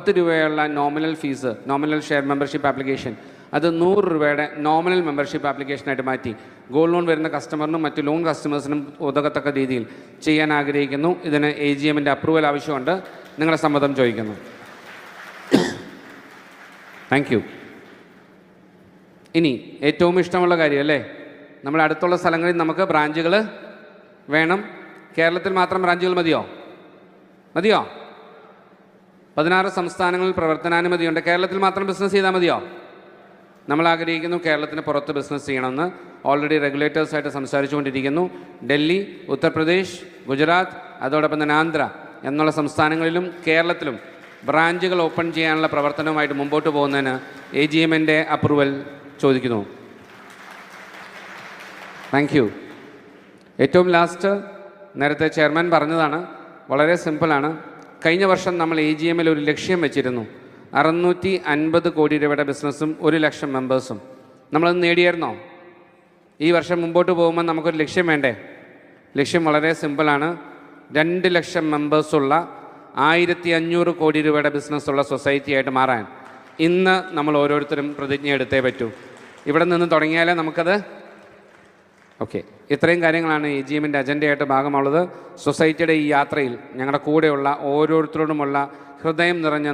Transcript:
10 രൂപയുള്ള nominal fees, nominal share membership application, അത് 100 രൂപയുടെ നോമിനൽ മെമ്പർഷിപ്പ് ആപ്ലിക്കേഷനായിട്ട് മാറ്റി ഗോൾഡ് ലോൺ വരുന്ന കസ്റ്റമറിനും മറ്റ് ലോൺ കസ്റ്റമേഴ്സിനും ഉതകത്തക്ക രീതിയിൽ ചെയ്യാൻ ആഗ്രഹിക്കുന്നു. ഇതിന് AGMൻ്റെ അപ്രൂവൽ ആവശ്യമുണ്ട്. നിങ്ങളുടെ സമ്മതം ചോദിക്കുന്നു. Thank you. ഇനി ഏറ്റവും ഇഷ്ടമുള്ള കാര്യം അല്ലേ, നമ്മുടെ അടുത്തുള്ള സ്ഥലങ്ങളിൽ നമുക്ക് ബ്രാഞ്ചുകൾ വേണം. കേരളത്തിൽ മാത്രം ബ്രാഞ്ചുകൾ മതിയോ? 16 സംസ്ഥാനങ്ങളിൽ പ്രവർത്തനാനുമതിയുണ്ട്. കേരളത്തിൽ മാത്രം ബിസിനസ് ചെയ്താൽ മതിയോ? നമ്മൾ ആഗ്രഹിക്കുന്നു കേരളത്തിന് പുറത്ത് ബിസിനസ് ചെയ്യണമെന്ന്. ഓൾറെഡി റെഗുലേറ്റേഴ്സായിട്ട് സംസാരിച്ചുകൊണ്ടിരിക്കുന്നു. ഡൽഹി, ഉത്തർപ്രദേശ്, ഗുജറാത്ത്, അതോടൊപ്പം തന്നെ ആന്ധ്ര എന്നുള്ള സംസ്ഥാനങ്ങളിലും കേരളത്തിലും ബ്രാഞ്ചുകൾ ഓപ്പൺ ചെയ്യാനുള്ള പ്രവർത്തനവുമായിട്ട് മുമ്പോട്ട് പോകുന്നതിന് AGMൻ്റെ അപ്രൂവൽ ചോദിക്കുന്നു. Thank you. ഏറ്റവും ലാസ്റ്റ്, നേരത്തെ ചെയർമാൻ പറഞ്ഞതാണ്, വളരെ സിമ്പിളാണ്. കഴിഞ്ഞ വർഷം നമ്മൾ AGMൽ ഒരു ലക്ഷ്യം വെച്ചിരുന്നു. 650 കോടി രൂപയുടെ ബിസിനസ്സും 1 ലക്ഷം മെമ്പേഴ്സും. നമ്മളത് നേടിയായിരുന്നോ? ഈ വർഷം മുമ്പോട്ട് പോകുമ്പോൾ നമുക്കൊരു ലക്ഷ്യം വേണ്ടേ? ലക്ഷ്യം വളരെ സിമ്പിളാണ്. 2 ലക്ഷം മെമ്പേഴ്സുള്ള 1500 കോടി രൂപയുടെ ബിസിനസ്സുള്ള സൊസൈറ്റിയായിട്ട് മാറാൻ ഇന്ന് നമ്മൾ ഓരോരുത്തരും പ്രതിജ്ഞ എടുത്തേ പറ്റൂ. ഇവിടെ നിന്ന് തുടങ്ങിയാലേ നമുക്കത്. ഓക്കെ, ഇത്രയും കാര്യങ്ങളാണ് AGMൻ്റെ അജണ്ടയായിട്ട് ഭാഗമുള്ളത്. സൊസൈറ്റിയുടെ ഈ യാത്രയിൽ ഞങ്ങളുടെ കൂടെയുള്ള ഓരോരുത്തരോടുമുള്ള ഹൃദയം നിറഞ്ഞ